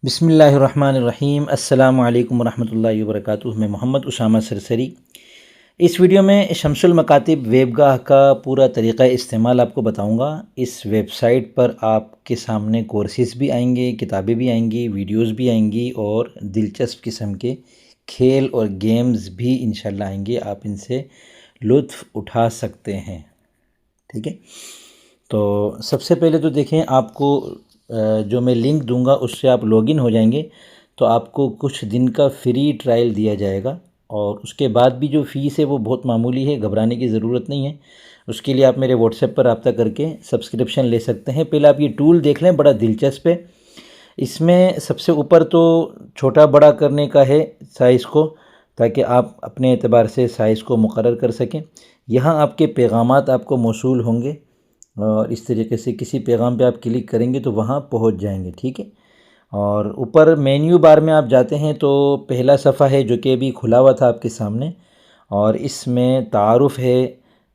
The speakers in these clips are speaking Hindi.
बिस्मिल्लाहिर्रहमानिर्रहीम अस्सलामु अलैकुम वरहमतुल्लाहि वबरकातुहू। मैं मोहम्मद उसामा सरसरी। इस वीडियो में शम्सुल मकातिब वेबगाह का पूरा तरीक़ा इस्तेमाल आपको बताऊंगा। इस वेबसाइट पर आपके सामने कोर्सेज़ भी आएंगे, किताबें भी आएंगी, वीडियोस भी आएंगी और दिलचस्प किस्म के खेल और गेम्स भी इंशाल्लाह आएंगे। आप इनसे लुत्फ़ उठा सकते हैं। ठीक है, तो सबसे पहले तो देखें, आपको जो मैं लिंक दूंगा उससे आप लॉगिन हो जाएंगे तो आपको कुछ दिन का फ्री ट्रायल दिया जाएगा और उसके बाद भी जो फ़ीस है वो बहुत मामूली है, घबराने की ज़रूरत नहीं है। उसके लिए आप मेरे व्हाट्सएप पर रब्ता करके सब्सक्रिप्शन ले सकते हैं। पहले आप ये टूल देख लें, बड़ा दिलचस्प है। इसमें सबसे ऊपर तो छोटा बड़ा करने का है साइज़ को, ताकि आप अपने एतबार से साइज़ को मुकर्रर कर सकें। यहाँ आपके पैगामात आपको मौसूल होंगे और इस तरीके से किसी पैगाम पे आप क्लिक करेंगे तो वहाँ पहुँच जाएंगे। ठीक है, और ऊपर मेन्यू बार में आप जाते हैं तो पहला सफ़ा है जो कि अभी खुला हुआ था आपके सामने और इसमें तारुफ़ है।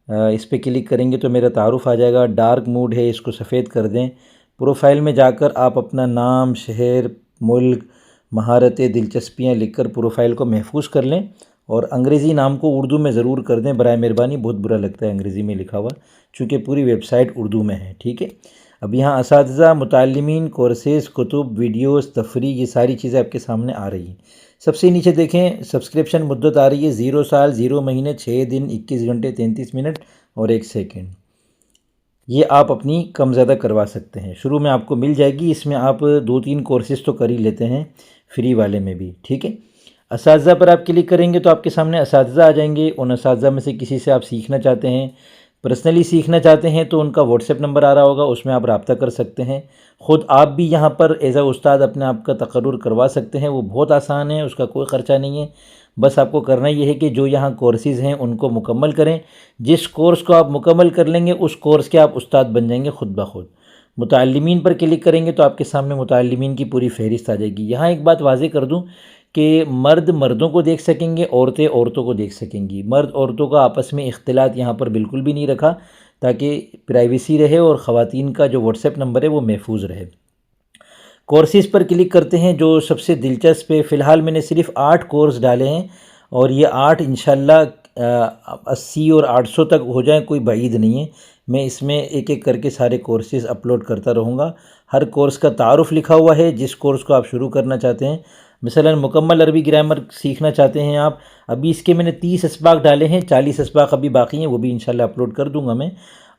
इस पर क्लिक करेंगे तो मेरा तारुफ़ आ जाएगा। डार्क मोड है, इसको सफ़ेद कर दें। प्रोफाइल में जाकर आप अपना नाम, शहर, मुल्क, महारतें, दिलचस्पियाँ लिखकर प्रोफाइल को महफूज कर लें और अंग्रेज़ी नाम को उर्दू में ज़रूर कर दें बराए मेहरबानी। बहुत बुरा लगता है अंग्रेज़ी में लिखा हुआ, चूँकि पूरी वेबसाइट उर्दू में है। ठीक है, अब यहाँ असातिज़ा, मुताल्लिमीन, कोर्सेज़, कुतुब, वीडियोस, तफरीह, ये सारी चीज़ें आपके सामने आ रही हैं। सबसे नीचे देखें, सब्सक्रिप्शन मुद्दत आ रही है 0 साल 0 महीने 6 दिन 21 घंटे 33 मिनट और 1 सेकंड। ये आप अपनी कम ज़्यादा करवा सकते हैं। शुरू में आपको मिल जाएगी, इसमें आप 2-3 कोर्सेज़ तो कर ही लेते हैं फ्री वाले में भी। ठीक है, असातिज़ा पर आप क्लिक करेंगे तो आपके सामने असातिज़ा आ जाएंगे। उन असातिज़ा में से किसी से आप सीखना चाहते हैं, पर्सनली सीखना चाहते हैं तो उनका व्हाट्सएप नंबर आ रहा होगा, उसमें आप रब्ता कर सकते हैं। ख़ुद आप भी यहाँ पर एज़ आ उस्ताद अपने आप का तकर्रुर करवा सकते हैं। वो बहुत आसान है, उसका कोई ख़र्चा नहीं है। बस आपको करना ये है कि जो यहाँ कोर्सेज़ हैं उनको मुकम्मल करें। जिस कोर्स को आप मुकम्मल कर लेंगे उस कोर्स के आप उस्ताद बन जाएंगे ख़ुद ब खुद। मुताल्लिमीन पर क्लिक करेंगे तो आपके सामने मुताल्लिमीन की पूरी फहरिस्त आ जाएगी। यहाँ एक बात वाज़ेह कर दूँ कि मर्द मर्दों को देख सकेंगे, औरतें औरतों को देख सकेंगी। मर्द औरतों का आपस में इख्तिलात यहाँ पर बिल्कुल भी नहीं रखा, ताकि प्राइवेसी रहे और ख़वातीन का जो व्हाट्सएप नंबर है वो महफूज रहे। कोर्सेज़ पर क्लिक करते हैं जो सबसे दिलचस्प है। फ़िलहाल मैंने सिर्फ 8 कोर्स डाले हैं और ये 8 इंशाल्लाह 80 और 800 तक हो जाएं, कोई बाईद नहीं है। मैं इसमें एक एक करके सारे कोर्सेज़ अपलोड करता रहूँगा। हर कोर्स का तारुफ़ लिखा हुआ है। जिस कोर्स को आप शुरू करना चाहते हैं, मिसलन मुकम्मल अरबी ग्रामर सीखना चाहते हैं आप, अभी इसके मैंने 30 असबाक डाले हैं, 40 असबाक अभी बाकी हैं, वो भी इंशाल्लाह अपलोड कर दूंगा मैं।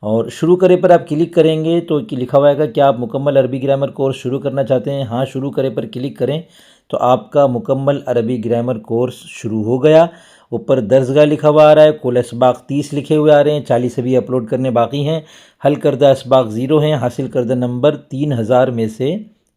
और शुरू करें पर आप क्लिक करेंगे तो लिखा हुआ है कि आप मुकम्मल अरबी ग्रामर कोर्स शुरू करना चाहते हैं। हाँ, शुरू करें पर क्लिक करें तो आपका मुकम्मल अरबी ग्रामर कोर्स शुरू हो गया। ऊपर दर्जगाह लिखा हुआ आ रहा है। कुल असबाक 30 लिखे हुए आ रहे हैं, 40 अभी अपलोड करने बाकी हैं। हल करदा असबाक 0 हैं, हासिल करदा नंबर 3000 में से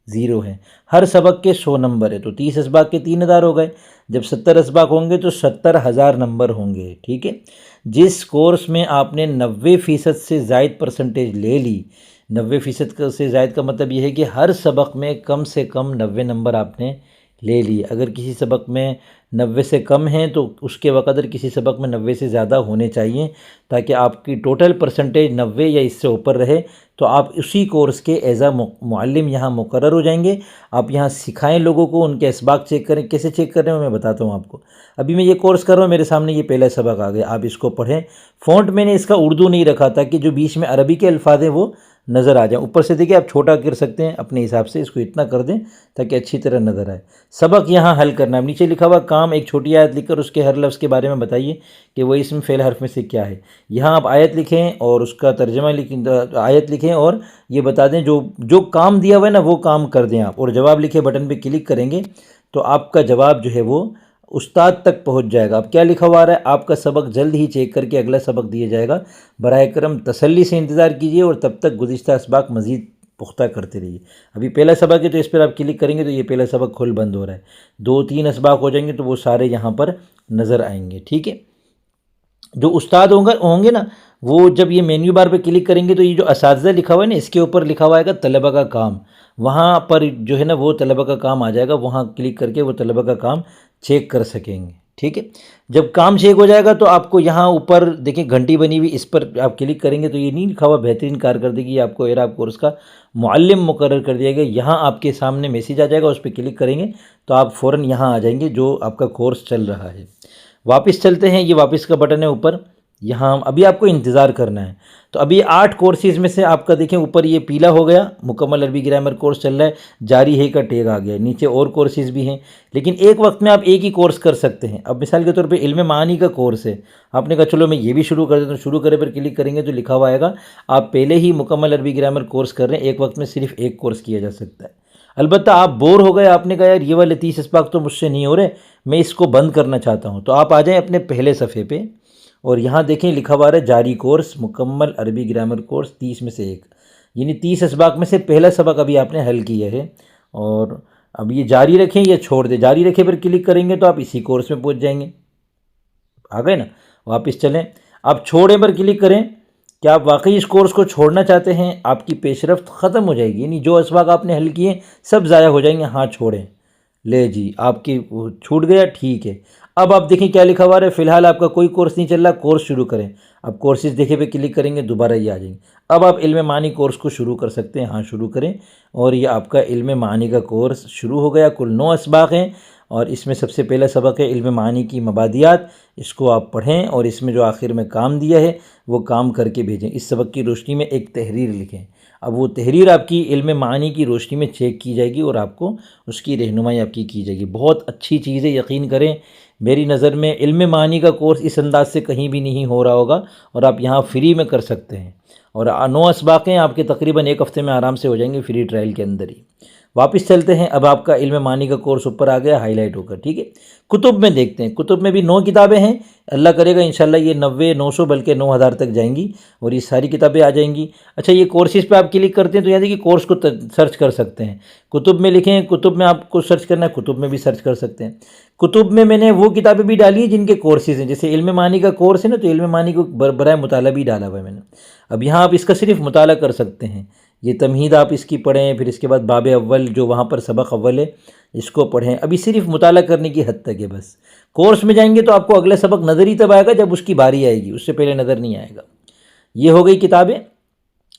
0 है। हर सबक के 100 नंबर है तो 30 असबाक के 3000 हो गए। जब 70 असबाक होंगे तो 70,000 नंबर होंगे। ठीक है, जिस कोर्स में आपने 90% से ज़ायद परसेंटेज ले ली, 90% से ज़ायद का मतलब यह है कि हर सबक में कम से कम 90 नंबर आपने ले लिए। अगर किसी सबक में 90 से कम हैं तो उसके वक़्त किसी सबक में 90 से ज़्यादा होने चाहिए, ताकि आपकी टोटल परसेंटेज 90 या इससे ऊपर रहे तो आप उसी कोर्स के एज़ आ मुअल्लिम यहाँ मुकर्रर हो जाएंगे। आप यहाँ सिखाएं लोगों को, उनके असबाक चेक करें। कैसे चेक कर रहे हैं मैं बताता हूँ आपको। अभी मैं ये कोर्स कर रहा हूँ, मेरे सामने ये पहला सबक आ गया, आप इसको पढ़ें। फ़ॉन्ट मैंने इसका उर्दू नहीं रखा ताकि जो बीच में अरबी के अल्फाज हैं वो नज़र आ जाए। ऊपर से देखिए आप छोटा कर सकते हैं अपने हिसाब से, इसको इतना कर दें ताकि अच्छी तरह नज़र आए। सबक यहाँ हल करना है। नीचे लिखा हुआ काम, एक छोटी आयत लिखकर उसके हर लफ्ज़ के बारे में बताइए कि वो इसम फ़ेल हर्फ में से क्या है। यहाँ आप आयत लिखें और उसका तर्जमा लिखें, आयत लिखें और ये बता दें जो जो काम दिया हुआ है ना वो काम कर दें आप। और जवाब लिखे बटन पे क्लिक करेंगे तो आपका जवाब जो है वो उस्ताद तक पहुंच जाएगा। अब क्या लिखा हुआ आ रहा है, आपका सबक जल्द ही चेक करके अगला सबक दिया जाएगा। बराए करम तसल्ली से इंतज़ार कीजिए और तब तक गुज़िश्ता असबाक मज़ीद पुख्ता करते रहिए। अभी पहला सबक है तो इस पर आप क्लिक करेंगे तो ये पहला सबक खुल बंद हो रहा है। 2-3 असबाक हो जाएंगे तो वो सारे यहाँ पर नज़र आएंगे। ठीक है, जो उस्ताद होंगे ना, वो जब ये मेन्यू बार पे क्लिक करेंगे तो ये जो असातिज़ा लिखा हुआ है ना, इसके ऊपर लिखा हुआ है तलबा का काम, वहाँ पर जो है ना वो तलबा का काम आ जाएगा। वहाँ क्लिक करके वो तलबा का काम चेक कर सकेंगे। ठीक है। जब काम चेक हो जाएगा तो आपको यहाँ ऊपर देखिए घंटी बनी हुई, इस पर आप क्लिक करेंगे तो ये नहीं लिखा हुआ बेहतरीन कारकर्दगी आपको एराब कोर्स का मुअल्लिम मुकर्रर कर दिया गया। यहाँ आपके सामने मैसेज आ जाएगा, उस पर क्लिक करेंगे तो आप फ़ौरन यहाँ आ जाएंगे जो आपका कोर्स चल रहा है। वापस चलते हैं, ये वापस का बटन है ऊपर, यहाँ अभी आपको इंतज़ार करना है। तो अभी 8 कोर्सेज़ में से आपका देखें ऊपर ये पीला हो गया, मुकम्मल अरबी ग्रामर कोर्स चल रहा है, जारी है का टैग आ गया, नीचे और कोर्सेज़ भी हैं, लेकिन एक वक्त में आप एक ही कोर्स कर सकते हैं। अब मिसाल के तौर पे इल्म मानी का कोर्स है, आपने कहा चलो मैं ये भी शुरू कर देता हूँ, शुरू करे पर क्लिक करेंगे तो लिखा हुआ आएगा आप पहले ही मुकम्मल अरबी ग्रामर कोर्स कर रहे हैं, एक वक्त में सिर्फ एक कोर्स किया जा सकता है। अलबत्ता आप बोर हो गए, आपने कहा यार ये वाले 30 इसबाक तो मुझसे नहीं हो रहे, मैं इसको बंद करना चाहता हूँ, तो आप आ जाएँ अपने पहले सफ़े पे और यहाँ देखें लिखा हुआ है जारी कोर्स मुकम्मल अरबी ग्रामर कोर्स 30 में से एक, यानी 30 इसबाक में से पहला सबक अभी आपने हल किया है। और अब ये जारी रखें या छोड़ दें, जारी रखें पर क्लिक करेंगे तो आप इसी कोर्स में पहुँच जाएंगे। आ गए ना, वापस चलें, आप छोड़ें पर क्लिक करें। क्या आप वाकई इस कोर्स को छोड़ना चाहते हैं? आपकी पेशरफ्त ख़त्म हो जाएगी, यानी जो इसबाक आपने हल किए सब ज़ाया हो जाएंगे। हाँ छोड़ें, ले जी आपकी छूट गया, ठीक है। अब आप देखें क्या लिखा हुआ है, फ़िलहाल आपका कोई कोर्स नहीं चल रहा, कोर्स शुरू करें। अब कोर्सेज देखे पे क्लिक करेंगे, दोबारा ये आ जाएंगे। अब आप इल्म मानी कोर्स को शुरू कर सकते हैं, हाँ शुरू करें। और ये आपका इल्म मानी का कोर्स शुरू हो गया। कुल 9 इसबाक हैं और इसमें सबसे पहला सबक है इल्म मानी की मबादियात, इसको आप पढ़ें और इसमें जो आखिर में काम दिया है वो काम करके भेजें। इस सबक की रोशनी में एक तहरीर लिखें। अब वो तहरीर आपकी इल्म मानी की रोशनी में चेक की जाएगी और आपको उसकी रहनुमाई आपकी की जाएगी। बहुत अच्छी चीज़ है, यकीन करें मेरी नज़र में इल्म मानी का कोर्स इस अंदाज से कहीं भी नहीं हो रहा होगा और आप यहाँ फ्री में कर सकते हैं। और 9 इसबाक हैं आपके, तकरीबन एक हफ़्ते में आराम से हो जाएंगे फ्री ट्रायल के अंदर ही। वापस चलते हैं, अब आपका इल्म मानी का कोर्स ऊपर आ गया हाईलाइट होकर, ठीक है। कुतुब में देखते हैं, कुतुब में भी 9 किताबें हैं, अल्लाह करेगा इंशाल्लाह ये 90 900 बल्कि 9000 तक जाएंगी और ये सारी किताबें आ जाएंगी। अच्छा, ये कोर्सेज़ पे आप क्लिक करते हैं तो यहाँ देखिए कोर्स को सर्च कर सकते हैं। कुतुब में लिखें, कुतुब में आपको सर्च करना है, कुतुब में भी सर्च कर सकते हैं। कुतुब में मैंने वो किताबें भी डाली हैं जिनके कोर्सेज़ हैं, जैसे इल्म मानी का कोर्स है ना, तो इल्म मानी को बराए मुताला भी डाला हुआ है मैंने। अब यहाँ आप इसका सिर्फ मुताला कर सकते हैं, ये तमहीद आप इसकी पढ़ें, फिर इसके बाद बाब अव्वल जो वहाँ पर सबक अव्वल है इसको पढ़ें। अभी सिर्फ मुताला करने की हद तक है बस। कोर्स में जाएंगे तो आपको अगला सबक नज़र ही तब आएगा जब उसकी बारी आएगी, उससे पहले नज़र नहीं आएगा। ये हो गई किताबें,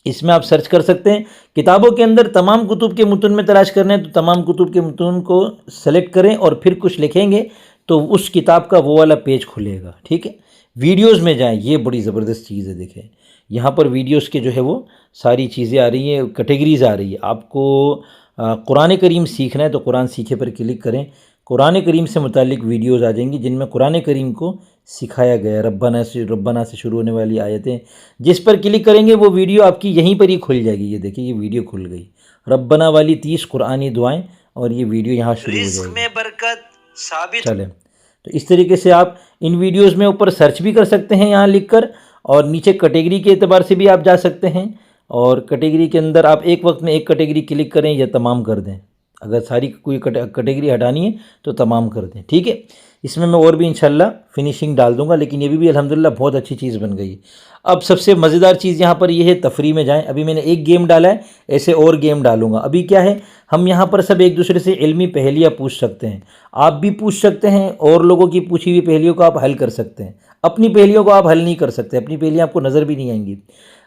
इसमें आप सर्च कर सकते हैं। किताबों के अंदर तमाम कुतुब के मुतन में तलाश करना है तो तमाम कुतुब के मुतन को सेलेक्ट करें और फिर कुछ लिखेंगे तो उस किताब का वो वाला पेज खुलेगा, ठीक है। वीडियोज़ में जाएँ, ये बड़ी ज़बरदस्त चीज़ है, देखें यहाँ पर वीडियोज़ के जो है वो सारी चीज़ें आ रही हैं, कैटेगरीज़ आ रही है। आपको कुरान करीम सीखना है तो कुरान सीखे पर क्लिक करें, कुरान करीम से मुतालिक वीडियोज़ आ जाएंगी जिनमें कुरान करीम को सिखाया गया। रब्बाना से शुरू होने वाली आयतें, जिस पर क्लिक करेंगे वो वीडियो आपकी यहीं पर ही खुल जाएगी। ये देखिए ये वीडियो खुल गई, रब्बाना वाली 30 कुरानी दुआएं, और ये वीडियो यहाँ शुरू हो जाएगी। में बरकत साबित चले, तो इस तरीके से आप इन वीडियोज़ में ऊपर सर्च भी कर सकते हैं यहाँ लिख कर, और नीचे कैटेगरी के एतबार से भी आप जा सकते हैं। और कैटेगरी के अंदर आप एक वक्त में एक कैटेगरी क्लिक करें या तमाम कर दें, अगर सारी कोई कैटेगरी हटानी है तो तमाम कर दें, ठीक है। इसमें मैं और भी इंशाल्लाह फिनिशिंग डाल दूंगा, लेकिन ये भी अल्हम्दुलिल्लाह बहुत अच्छी चीज़ बन गई। अब सबसे मज़ेदार चीज़ यहाँ पर ये है, तफरी में जाएं। अभी मैंने एक गेम डाला है, ऐसे और गेम डालूंगा। अभी क्या है, हम यहाँ पर सब एक दूसरे से इल्मी पहेलियाँ पूछ सकते हैं, आप भी पूछ सकते हैं और लोगों की पूछी हुई पहेलियों को आप हल कर सकते हैं। अपनी पहेलियों को आप हल नहीं कर सकते, अपनी पहेलियाँ आपको नज़र भी नहीं आएंगी।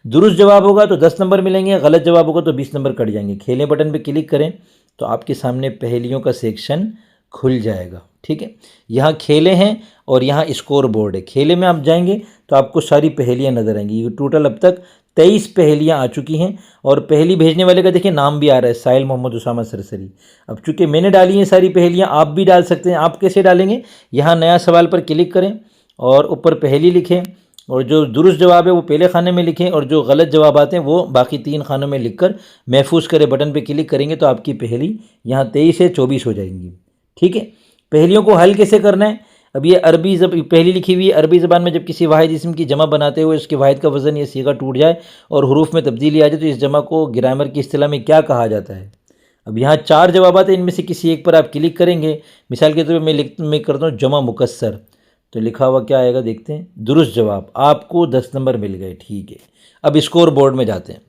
दुरुस्त जवाब होगा तो 10 नंबर मिलेंगे, गलत जवाब होगा तो 20 नंबर कट जाएंगे। खेलें बटन पर क्लिक करें तो आपके सामने पहेलियों का सेक्शन खुल जाएगा, ठीक है। यहाँ खेले हैं और यहाँ स्कोर बोर्ड है। खेले में आप जाएंगे तो आपको सारी पहेलियाँ नज़र आएंगी। टोटल अब तक 23 पहेलियाँ आ चुकी हैं और पहेली भेजने वाले का देखिए नाम भी आ रहा है, साहिल मोहम्मद उसामा सरसरी। अब चूँकि मैंने डाली हैं सारी पहेलियाँ, आप भी डाल सकते हैं। आप कैसे डालेंगे, यहाँ नया सवाल पर क्लिक करें और ऊपर पहेली लिखें, और जो दुरुस्त जवाब है वो पहले खाने में लिखें और जो गलत जवाब आते हैं वो बाकी 3 खानों में लिखकर महफूज करें। बटन पे क्लिक करेंगे तो आपकी पहेली यहाँ 23 से 24 हो जाएंगी, ठीक है। पहेलियों को हल कैसे करना है, अब ये अरबी पहली लिखी हुई है अरबी ज़बान में, जब किसी वाहिद जिस्म की जमा बनाते हुए उसके वाहिद का वज़न या सीगा टूट जाए और हरूफ में तब्दीली आ जाए तो इस जमा को ग्रामर की इस्तिलाह में क्या कहा जाता है। अब यहाँ 4 जवाब हैं, इनमें से किसी एक पर आप क्लिक करेंगे। मिसाल के तौर पर मैं करता हूँ जमा मुकस्सर, तो लिखा हुआ क्या आएगा देखते हैं, दुरुस्त जवाब, आपको 10 नंबर मिल गए, ठीक है। अब स्कोर बोर्ड में जाते हैं।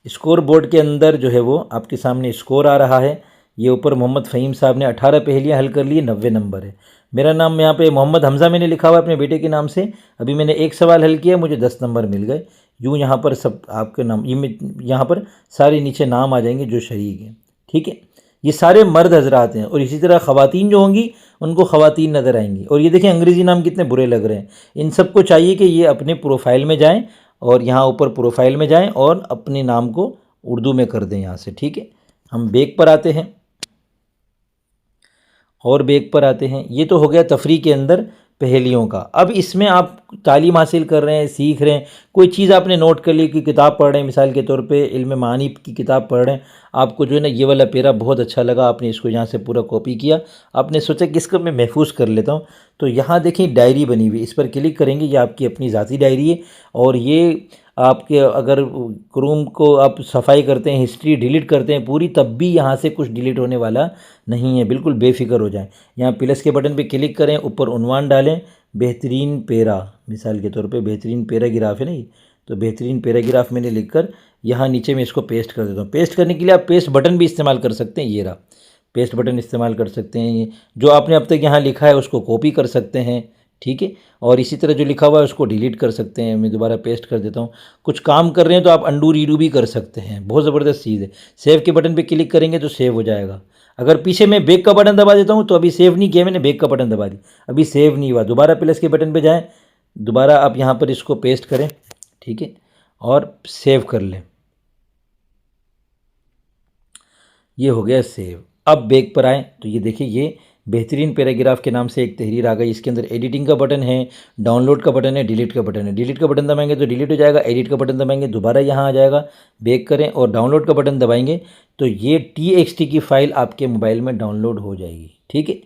स्कोर बोर्ड के अंदर जो है वो आपके सामने स्कोर आ रहा है। ये ऊपर मोहम्मद फ़हीम साहब ने 18 पहेलियाँ हल कर ली, 90 नंबर है। मेरा नाम यहाँ पे मोहम्मद हमज़ा मैंने लिखा हुआ है अपने बेटे के नाम से। अभी मैंने एक सवाल हल किया, मुझे 10 नंबर मिल गए। यूँ यहाँ पर सब आपके नाम, ये यहाँ पर सारे नीचे नाम आ जाएंगे जो शरीक हैं, ठीक है। ये सारे मर्द हजरात हैं, और इसी तरह ख़वातीन जो होंगी उनको ख़वातीन नज़र आएंगी। और ये देखें अंग्रेज़ी नाम कितने बुरे लग रहे हैं। इन सबको चाहिए कि ये अपने प्रोफाइल में जाएं, और यहाँ ऊपर प्रोफाइल में जाएं और अपने नाम को उर्दू में कर दें यहाँ से, ठीक है। हम बैक पर आते हैं, और बैक पर आते हैं। ये तो हो गया तफरी के अंदर पहेलियों का। अब इसमें आप तालीम हासिल कर रहे हैं, सीख रहे हैं, कोई चीज़ आपने नोट कर ली कि किताब पढ़ रहे हैं, मिसाल के तौर पे इल्म मानी की किताब पढ़ रहे हैं, आपको जो है ना ये वाला पेरा बहुत अच्छा लगा, आपने इसको यहाँ से पूरा कॉपी किया, आपने सोचा कि इसको मैं महफूज कर लेता हूँ। तो यहाँ देखें डायरी बनी हुई, इस पर क्लिक करेंगे, ये आपकी अपनी ज़ाती डायरी है। और ये आपके अगर क्रोम को आप सफाई करते हैं, हिस्ट्री डिलीट करते हैं पूरी, तब भी यहाँ से कुछ डिलीट होने वाला नहीं है, बिल्कुल बेफिक्र हो जाएं। यहाँ प्लस के बटन पे क्लिक करें, ऊपर उन्वान डालें, बेहतरीन पैरा, मिसाल के तौर पे बेहतरीन पैराग्राफ है नहीं, तो बेहतरीन पैराग्राफ मैंने लिखकर यहाँ नीचे मैं इसको पेस्ट कर देता हूँ। पेस्ट करने के लिए आप पेस्ट बटन भी इस्तेमाल कर सकते हैं, ये रहा पेस्ट बटन इस्तेमाल कर सकते हैं। ये जो आपने अब तक यहाँ लिखा है उसको कॉपी कर सकते हैं, ठीक है। और इसी तरह जो लिखा हुआ है उसको डिलीट कर सकते हैं। मैं दोबारा पेस्ट कर देता हूँ। कुछ काम कर रहे हैं तो आप अंडू रीडू भी कर सकते हैं, बहुत ज़बरदस्त चीज़ है। सेव के बटन पे क्लिक करेंगे तो सेव हो जाएगा। अगर पीछे मैं बैक का बटन दबा देता हूँ तो अभी सेव नहीं किया मैंने, बैक का बटन दबा दी, अभी सेव नहीं हुआ। दोबारा प्लस के बटन पर जाएँ, दोबारा आप यहाँ पर इसको पेस्ट करें, ठीक है, और सेव कर लें। ये हो गया सेव। अब बैक पर आएँ तो ये देखिए ये बेहतरीन पैराग्राफ के नाम से एक तहरीर आ गई। इसके अंदर एडिटिंग का बटन है, डाउनलोड का बटन है, डिलीट का बटन है। डिलीट का बटन दबाएंगे तो डिलीट हो जाएगा, एडिट का बटन दबाएंगे दोबारा यहाँ आ जाएगा। बैक करें और डाउनलोड का बटन दबाएंगे तो ये TXT की फ़ाइल आपके मोबाइल में डाउनलोड हो जाएगी, ठीक है।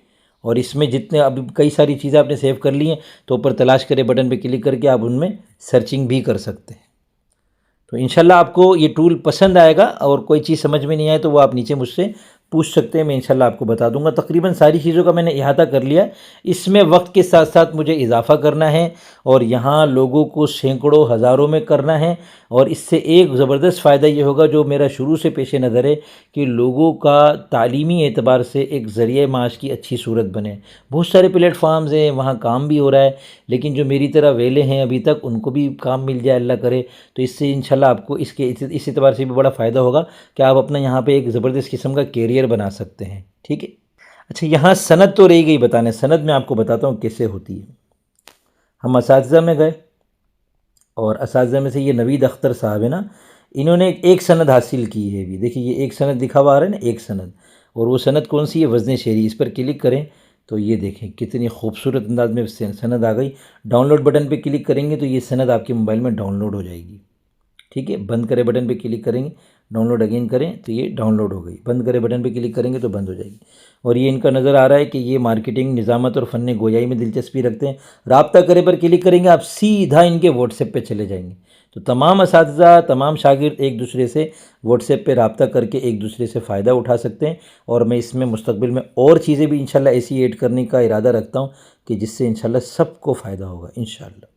और इसमें जितने अभी कई सारी चीज़ें आपने सेव कर ली हैं तो ऊपर तलाश करें बटन पर क्लिक करके आप उनमें सर्चिंग भी कर सकते हैं। तो इंशाल्लाह आपको ये टूल पसंद आएगा, और कोई चीज़ समझ में नहीं आए तो वो आप नीचे मुझसे पूछ सकते हैं, मैं इंशाल्लाह आपको बता दूंगा। तकरीबन सारी चीज़ों का मैंने इहाता कर लिया। इसमें वक्त के साथ साथ मुझे इजाफ़ा करना है, और यहाँ लोगों को सैकड़ों हज़ारों में करना है। और इससे एक ज़बरदस्त फ़ायदा ये होगा जो मेरा शुरू से पेश नज़र है कि लोगों का तालीमी एतबार से एक ज़रिए माश की अच्छी सूरत बने। बहुत सारे प्लेटफार्म्स हैं, वहाँ काम भी हो रहा है, लेकिन जो मेरी तरह वेले हैं अभी तक, उनको भी काम मिल जाए अल्लाह करे। तो इससे इंशाल्लाह आपको इस एतबार से भी बड़ा फ़ायदा होगा कि आप अपना यहाँ पे एक ज़बरदस्त किस्म का कैरियर बना सकते हैं, ठीक है। अच्छा, यहाँ सनद तो रह गई बताने, सनद मैं आपको बताता हूँ कैसे होती है। हम असातिज़ा में गए, और असातिज़ा में से ये नवीद अख्तर साहब है ना, इन्होंने एक सनद हासिल की है। भी देखिए ये एक सनद लिखा हुआ आ रहा है ना, एक सनद, और वो सनद कौन सी है? वज़न शेरी। इस पर क्लिक करें तो ये देखें कितनी खूबसूरत अंदाज में सनद आ गई। डाउनलोड बटन पे क्लिक करेंगे तो ये सनद आपके मोबाइल में डाउनलोड हो जाएगी, ठीक है। बंद करें बटन पे क्लिक करेंगे, डाउनलोड अगेन करें तो ये डाउनलोड हो गई। बंद करें बटन पे क्लिक करेंगे तो बंद हो जाएगी। और ये इनका नज़र आ रहा है कि ये मार्केटिंग, निज़ामत और फ़न गोयाई में दिलचस्पी रखते हैं। राब्ता करें पर क्लिक करेंगे, आप सीधा इनके व्हाट्सएप पे चले जाएंगे। तो तमाम असातिज़ा, तमाम शागिर्द एक दूसरे से व्हाट्सएप पे राब्ता करके एक दूसरे से फ़ायदा उठा सकते हैं। और मैं इसमें मुस्तक़बिल में और चीज़ें भी इंशाल्लाह ऐसी ऐड करने का इरादा रखता हूँ कि जिससे इंशाल्लाह सबको फ़ायदा होगा इंशाल्लाह।